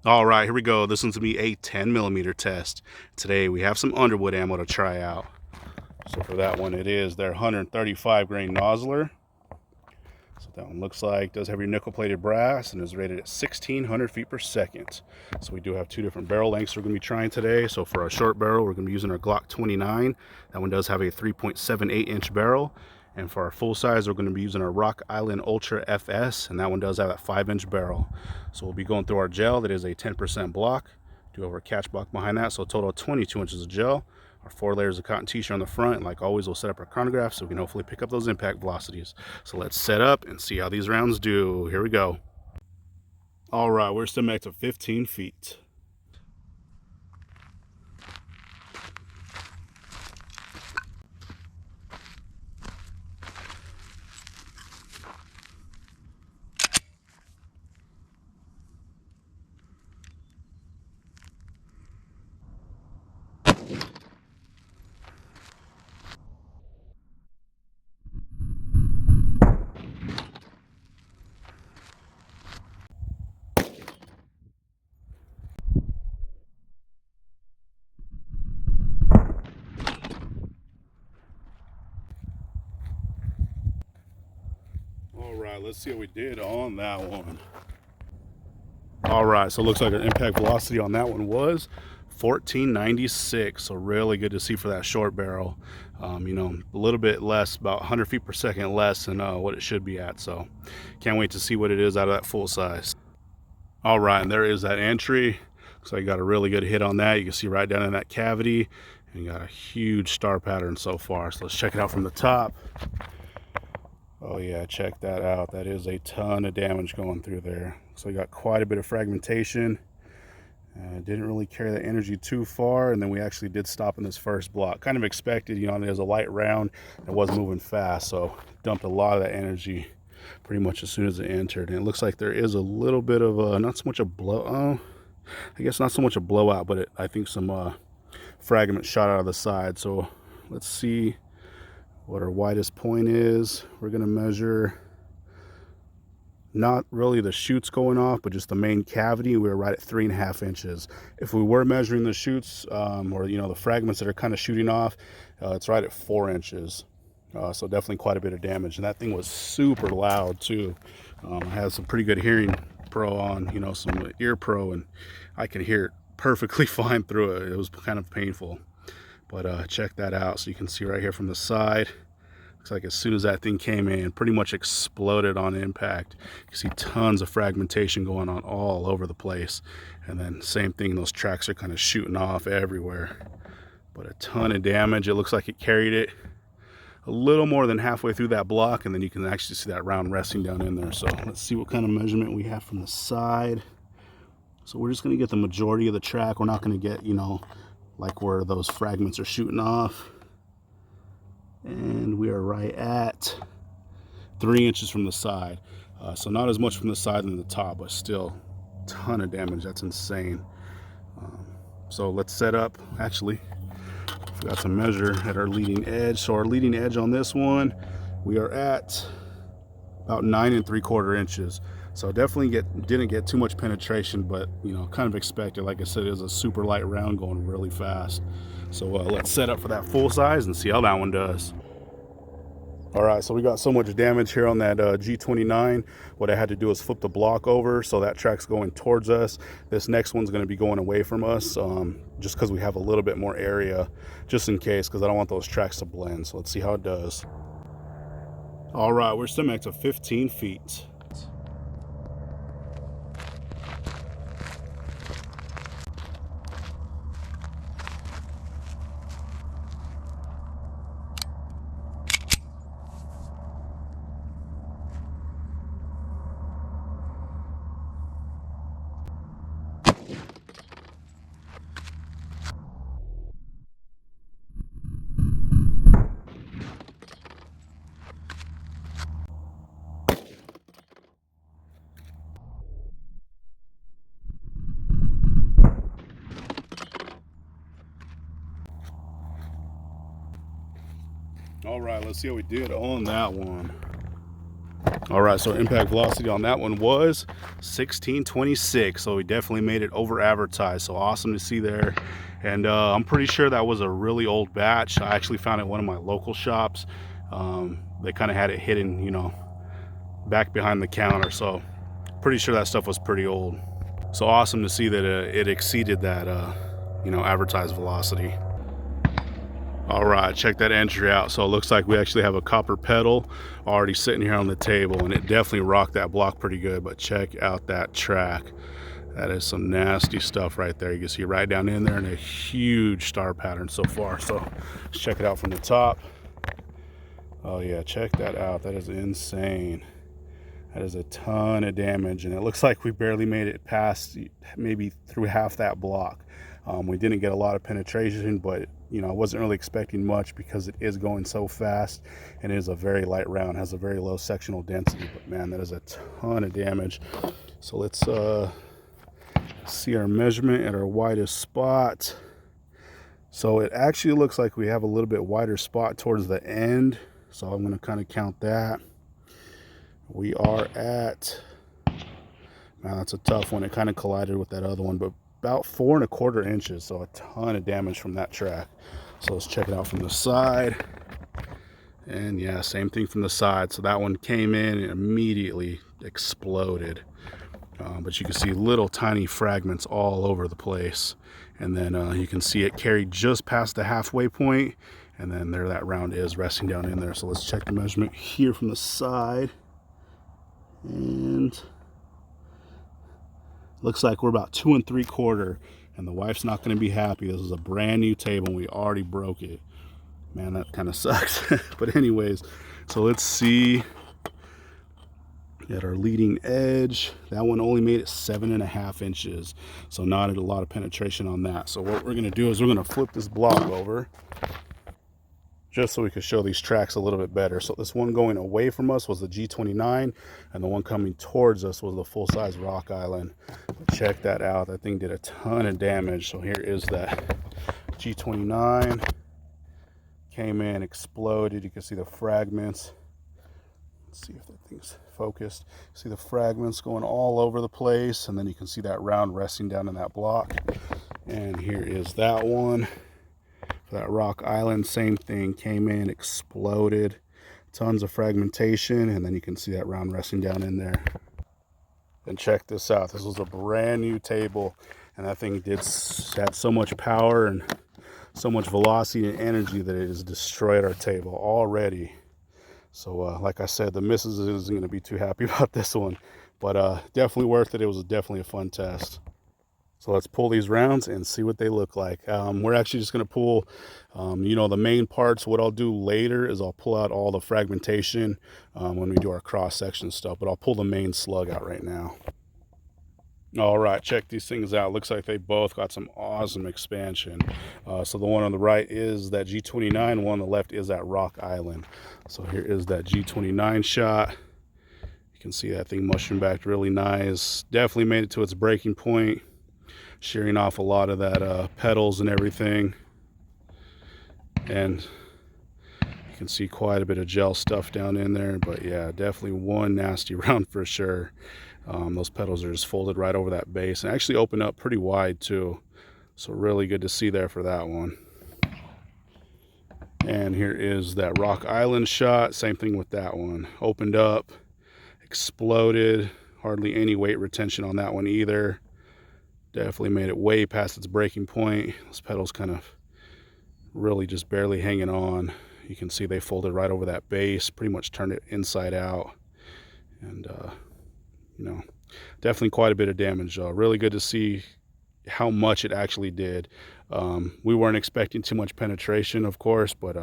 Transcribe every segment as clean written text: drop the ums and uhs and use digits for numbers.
All right, here we go. This one's gonna be a 10mm test. Today we have some Underwood ammo to try out. So for that one, it is their 135 grain Nosler. So that one looks like, does have your nickel plated brass and is rated at 1600 feet per second. So we do have two different barrel lengths we're gonna be trying today. So for our short barrel, we're gonna be using our Glock 29. That one does have a 3.78 inch barrel. And for our full size, we're going to be using our Rock Island Ultra FS, and that one does have that 5-inch barrel. So we'll be going through our gel. That is a 10% block. Do have our catch block behind that, so a total of 22 inches of gel. Our 4 layers of cotton t-shirt on the front, and like always, we'll set up our chronograph so we can hopefully pick up those impact velocities. So let's set up and see how these rounds do. Here we go. All right, we're still back to 15 feet. All right, let's see what we did on that one. All right, so it looks like our impact velocity on that one was 1496. So really good to see for that short barrel. You know, a little bit less, about 100 feet per second less than what it should be at. So can't wait to see what it is out of that full size. All right, and there is that entry. So you got a really good hit on that. You can see right down in that cavity, and you got a huge star pattern so far. So let's check it out from the top. Oh yeah, check that out. That is a ton of damage going through there. So we got quite a bit of fragmentation. Didn't really carry that energy too far, and then we actually did stop in this first block. Kind of expected, you know, there's a light round. It was moving fast, so dumped a lot of that energy pretty much as soon as it entered. And it looks like there is a little bit of a, not so much a blow, I guess not so much a blowout, but I think some fragments shot out of the side. So let's see what our widest point is. We're going to measure not really the shoots going off, but just the main cavity. We were right at 3.5 inches. If we were measuring the shoots, or you know, the fragments that are kind of shooting off, it's right at 4 inches. So definitely quite a bit of damage. And that thing was super loud too. I had some pretty good hearing pro on, you know, some ear pro, and I could hear it perfectly fine through it. It was kind of painful. But check that out. So you can see right here from the side, looks like as soon as that thing came in, pretty much exploded on impact. You see tons of fragmentation going on all over the place. And then same thing, those tracks are kind of shooting off everywhere. But a ton of damage. It looks like it carried it a little more than halfway through that block, and then you can actually see that round resting down in there. So let's see what kind of measurement we have from the side. So we're just gonna get the majority of the track. We're not gonna get, you know, like where those fragments are shooting off. And we are right at 3 inches from the side. So not as much from the side than the top, but still a ton of damage. That's insane. So let's set up, actually, forgot to measure at our leading edge. So our leading edge on this one, we are at about 9 3/4 inches. So definitely didn't get too much penetration, but you know, kind of expected. Like I said, it was a super light round going really fast. So let's set up for that full size and see how that one does. All right, so we got so much damage here on that G29. What I had to do is flip the block over so that track's going towards us. This next one's going to be going away from us, just because we have a little bit more area, just in case, because I don't want those tracks to blend. So let's see how it does. All right, we're still back to 15 feet. All right, let's see how we did on that one. All right, so impact velocity on that one was 1626. So we definitely made it over advertised. So awesome to see there. And I'm pretty sure that was a really old batch. I actually found it at one of my local shops. They kind of had it hidden, you know, back behind the counter. So pretty sure that stuff was pretty old. So awesome to see that it exceeded that, you know, advertised velocity. All right, check that entry out. So it looks like we actually have a copper pedal already sitting here on the table, and it definitely rocked that block pretty good. But check out that track. That is some nasty stuff right there. You can see right down in there, and a huge star pattern so far. So let's check it out from the top. Oh yeah, check that out. That is insane. That is a ton of damage, and it looks like we barely made it past maybe through half that block. We didn't get a lot of penetration, but you know, I wasn't really expecting much because it is going so fast, and it is a very light round, has a very low sectional density. But man, that is a ton of damage. So let's see our measurement at our widest spot. So it actually looks like we have a little bit wider spot towards the end. So I'm going to kind of count that. We are at, man, that's a tough one. It kind of collided with that other one, but about 4 1/4 inches. So a ton of damage from that track. So let's check it out from the side. And yeah, same thing from the side. So that one came in and immediately exploded. But you can see little tiny fragments all over the place. And then you can see it carried just past the halfway point. And then there that round is resting down in there. So let's check the measurement here from the side. And looks like we're about 2 3/4. And the wife's not going to be happy. This is a brand new table and we already broke it. Man, that kind of sucks. But anyways, so let's see at our leading edge. That one only made it 7 1/2 inches. So not a lot of penetration on that. So what we're going to do is we're going to flip this block over just so we could show these tracks a little bit better. So this one going away from us was the G29, and the one coming towards us was the full-size Rock Island. Check that out. That thing did a ton of damage. So here is that G29. Came in, exploded. You can see the fragments. Let's see if that thing's focused. See the fragments going all over the place, and then you can see that round resting down in that block. And here is that one. For that Rock Island, same thing. Came in, exploded. Tons of fragmentation, and then you can see that round resting down in there. And check this out. This was a brand new table, and that thing had so much power and so much velocity and energy that it has destroyed our table already. So like I said, the missus isn't going to be too happy about this one, but definitely worth it. It was definitely a fun test. So let's pull these rounds and see what they look like. We're actually just going to pull, you know, the main parts. What I'll do later is I'll pull out all the fragmentation when we do our cross-section stuff, but I'll pull the main slug out right now. All right, check these things out. Looks like they both got some awesome expansion. So the one on the right is that G29, one on the left is that Rock Island. So here is that G29 shot. You can see that thing mushroom back really nice. Definitely made it to its breaking point, shearing off a lot of that petals and everything. And you can see quite a bit of gel stuff down in there, but yeah, definitely one nasty round for sure. Those petals are just folded right over that base and actually open up pretty wide too. So really good to see there for that one. And here is that Rock Island shot. Same thing with that one. Opened up, exploded. Hardly any weight retention on that one either. Definitely made it way past its breaking point. Those petals kind of really just barely hanging on. You can see they folded right over that base, pretty much turned it inside out. And you know, definitely quite a bit of damage. Really good to see how much it actually did. We weren't expecting too much penetration, of course, but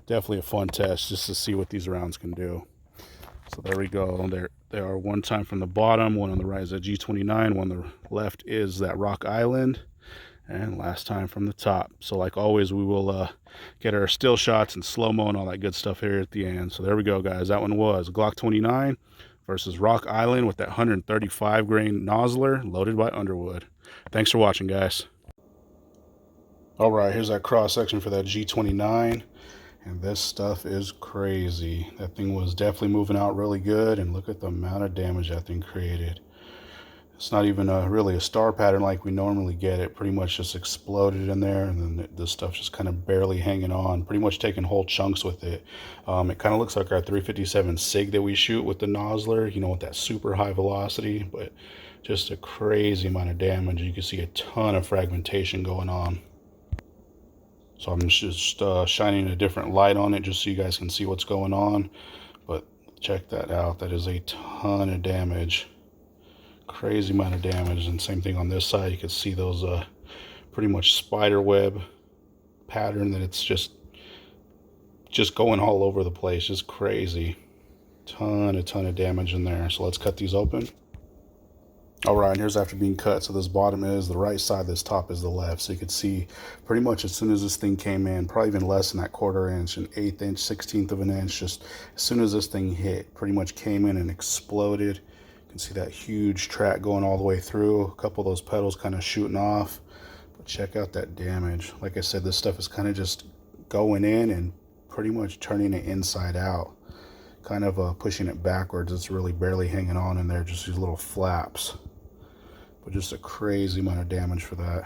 definitely a fun test just to see what these rounds can do. So there we go. There are one time from the bottom, one on the right is a G29, one on the left is that Rock Island, and last time from the top. So like always, we will get our still shots and slow-mo and all that good stuff here at the end. So there we go, guys. That one was Glock 29 versus Rock Island with that 135 grain Nosler loaded by Underwood. Thanks for watching, guys. All right, here's that cross section for that G29. And this stuff is crazy. That thing was definitely moving out really good, and look at the amount of damage that thing created. It's not even really a star pattern like we normally get. It pretty much just exploded in there, and then this stuff just kind of barely hanging on, pretty much taking whole chunks with it. It kind of looks like our 357 SIG that we shoot with the Nosler, you know, with that super high velocity, but just a crazy amount of damage. You can see a ton of fragmentation going on. So I'm just shining a different light on it just so you guys can see what's going on. But check that out. That is a ton of damage. Crazy amount of damage. And same thing on this side. You can see those pretty much spider web pattern that it's just going all over the place. Just crazy. A ton of damage in there. So let's cut these open. All right, and here's after being cut. So this bottom is the right side, this top is the left. So you could see pretty much as soon as this thing came in, probably even less than that 1/4 inch, an 1/8 inch, 1/16 of an inch, just as soon as this thing hit, pretty much came in and exploded. You can see that huge track going all the way through. A couple of those petals kind of shooting off. But check out that damage. Like I said, this stuff is kind of just going in and pretty much turning it inside out. Kind of pushing it backwards. It's really barely hanging on in there, just these little flaps. But just a crazy amount of damage for that.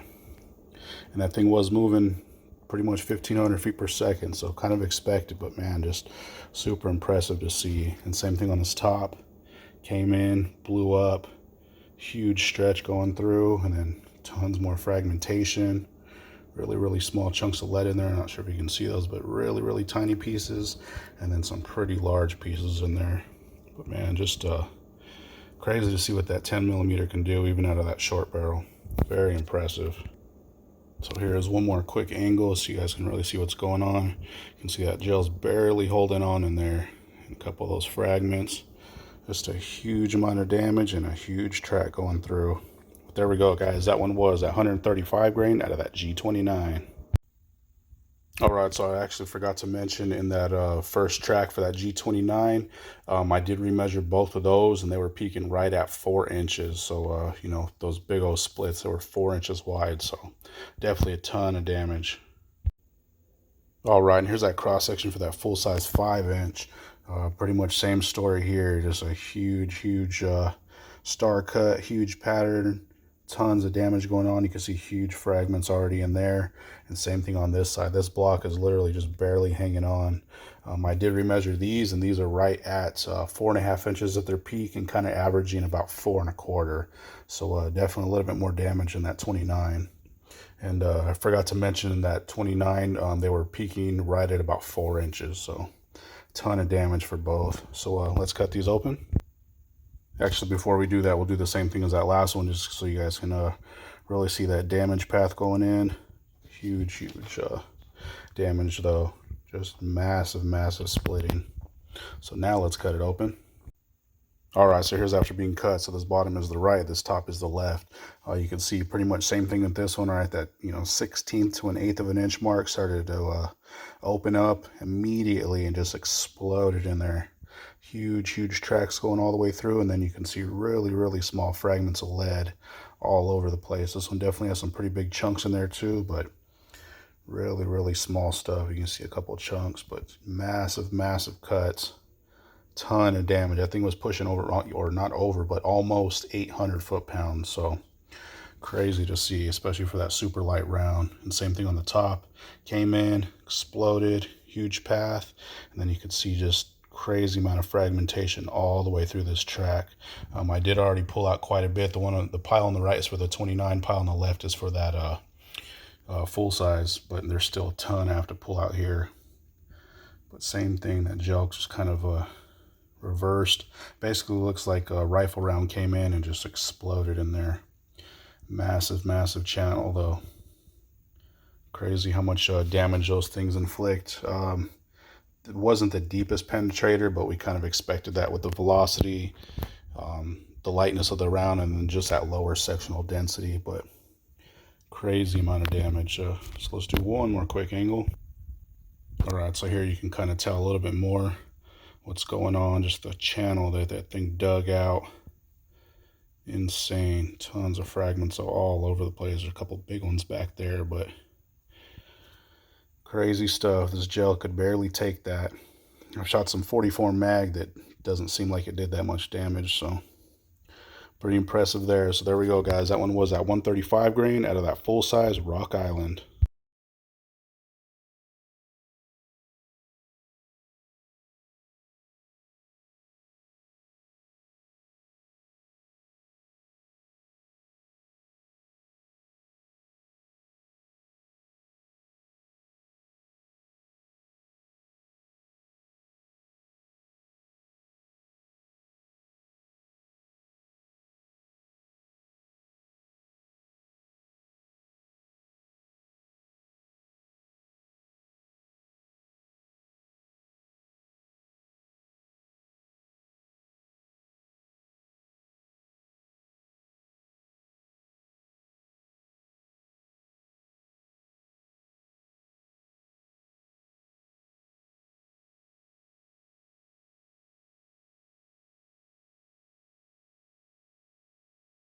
And that thing was moving pretty much 1,500 feet per second, so kind of expected, but man, just super impressive to see. And same thing on this top. Came in, blew up, huge stretch going through, and then tons more fragmentation. Really small chunks of lead in there. I'm not sure if you can see those, but really tiny pieces, and then some pretty large pieces in there. But man, just crazy to see what that 10mm can do even out of that short barrel. Very impressive. So here's one more quick angle so you guys can really see what's going on. You can see that gel's barely holding on in there. And a couple of those fragments. Just a huge amount of damage and a huge track going through. But there we go, guys. That one was 135 grain out of that G29. All right, so I actually forgot to mention in that first track for that G29, I did remeasure both of those, and they were peaking right at 4 inches. So, you know, those big old splits, they were 4 inches wide. So definitely a ton of damage. All right, and here's that cross section for that full size 5 inch. Pretty much same story here. Just a huge star cut, huge pattern. Tons of damage going on. You can see huge fragments already in there, and same thing on this side. This block is literally just barely hanging on. I did remeasure these, and these are right at 4.5 inches at their peak and kind of averaging about 4 1/4. So definitely a little bit more damage in that 29. And I forgot to mention in that 29 they were peaking right at about 4 inches. So ton of damage for both. So let's cut these open. Actually, before we do that, we'll do the same thing as that last one, just so you guys can really see that damage path going in. Huge damage though. Just massive splitting. So now let's cut it open. All right, so here's after being cut. So this bottom is the right, this top is the left. You can see pretty much same thing with this one, right? That, you know, 1/16 to an 1/8 of an inch mark started to open up immediately and just exploded in there. Huge tracks going all the way through, and then you can see really small fragments of lead all over the place. This one definitely has some pretty big chunks in there too, but really small stuff. You can see a couple of chunks, but massive cuts. Ton of damage. That thing was pushing over, or not over, but almost 800 foot-pounds. So crazy to see, especially for that super light round. And same thing on the top. Came in, exploded, huge path, and then you could see just crazy amount of fragmentation all the way through this track. I did already pull out quite a bit. The one on the pile on the right is for the 29, pile on the left is for that full size, but there's still a ton I have to pull out here. But same thing, that gel just kind of reversed. Basically looks like a rifle round came in and just exploded in there. Massive channel though. Crazy how much damage those things inflict. It wasn't the deepest penetrator, but we kind of expected that with the velocity, the lightness of the round, and then just that lower sectional density. But crazy amount of damage. So let's do one more quick angle. All right, so here you can kind of tell a little bit more what's going on. Just the channel that that thing dug out. Insane. Tons of fragments all over the place. There's a couple big ones back there, but Crazy stuff. This gel could barely take that. I've shot some 44 mag that doesn't seem like it did that much damage, so pretty impressive there. So there we go, guys. That one was at 135 grain out of that full-size Rock Island.